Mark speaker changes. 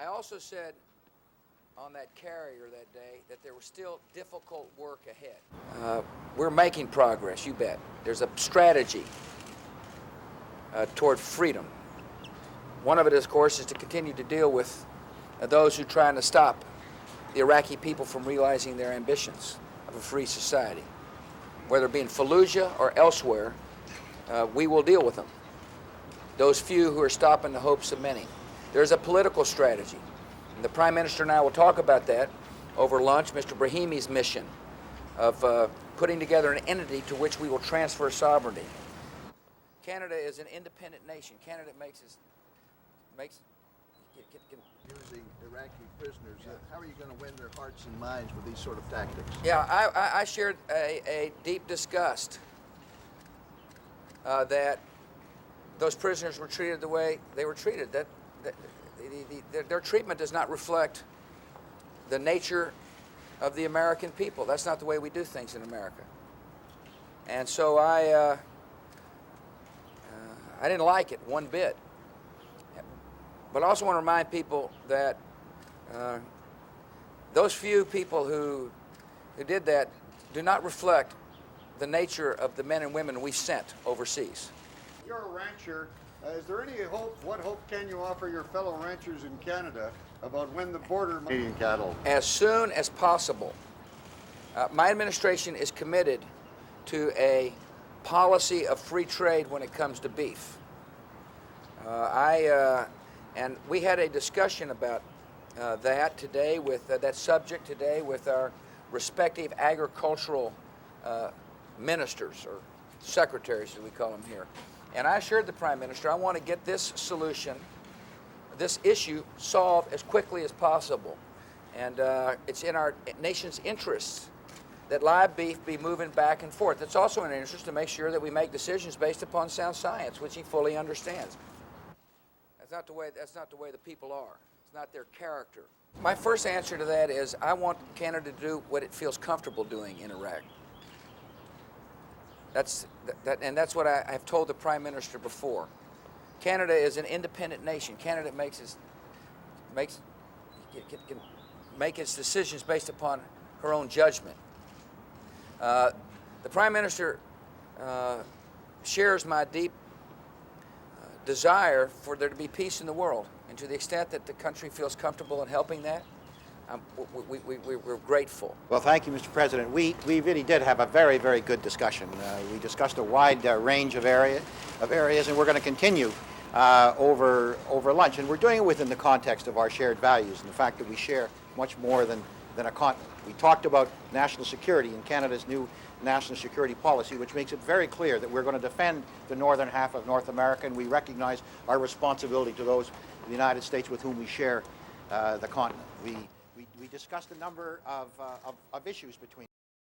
Speaker 1: I also said on that carrier that day that there was still difficult work ahead. We're making progress, you bet. There's a strategy toward freedom. One of it, of course, is to continue to deal with those who are trying to stop the Iraqi people from realizing their ambitions of a free society. Whether it be in Fallujah or elsewhere, we will deal with them. Those few who are stopping the hopes of many. There's a political strategy. And the Prime Minister and I will talk about that over lunch, Mr. Brahimi's mission of putting together an entity to which we will transfer sovereignty. Canada is an independent nation. Canada
Speaker 2: using Iraqi prisoners. How are you going to win their hearts and minds with these sort of tactics?
Speaker 1: Yeah, I shared a deep disgust that those prisoners were treated the way they were treated. Their treatment does not reflect the nature of the American people. That's not the way we do things in America. And so I didn't like it one bit. But I also want to remind people that those few people who did that do not reflect the nature of the men and women we sent overseas.
Speaker 3: You're a rancher. Is there any hope? What hope can you offer your fellow ranchers in Canada about when the border Canadian cattle?
Speaker 1: As soon as possible. My administration is committed to a policy of free trade when it comes to beef. And we had a discussion about that today with that subject today with our respective agricultural ministers, or secretaries as we call them here. And I assured the Prime Minister I want to get this solution, this issue solved as quickly as possible. And it's in our nation's interests that live beef be moving back and forth. It's also in our interest to make sure that we make decisions based upon sound science, which he fully understands. That's not the way the people are. It's not their character. My first answer to that is I want Canada to do what it feels comfortable doing in Iraq. That's what I have told the Prime Minister before. Canada is an independent nation. Canada can make its decisions based upon her own judgment. The Prime Minister shares my deep desire for there to be peace in the world, and to the extent that the country feels comfortable in helping that, we're grateful.
Speaker 4: Well, thank you, Mr. President. We really did have a very, very good discussion. We discussed a wide range of areas, and we're going to continue over lunch. And we're doing it within the context of our shared values and the fact that we share much more than a continent. We talked about national security and Canada's new national security policy, which makes it very clear that we're going to defend the northern half of North America, and we recognize our responsibility to those in the United States with whom we share the continent. We discussed a number of issues between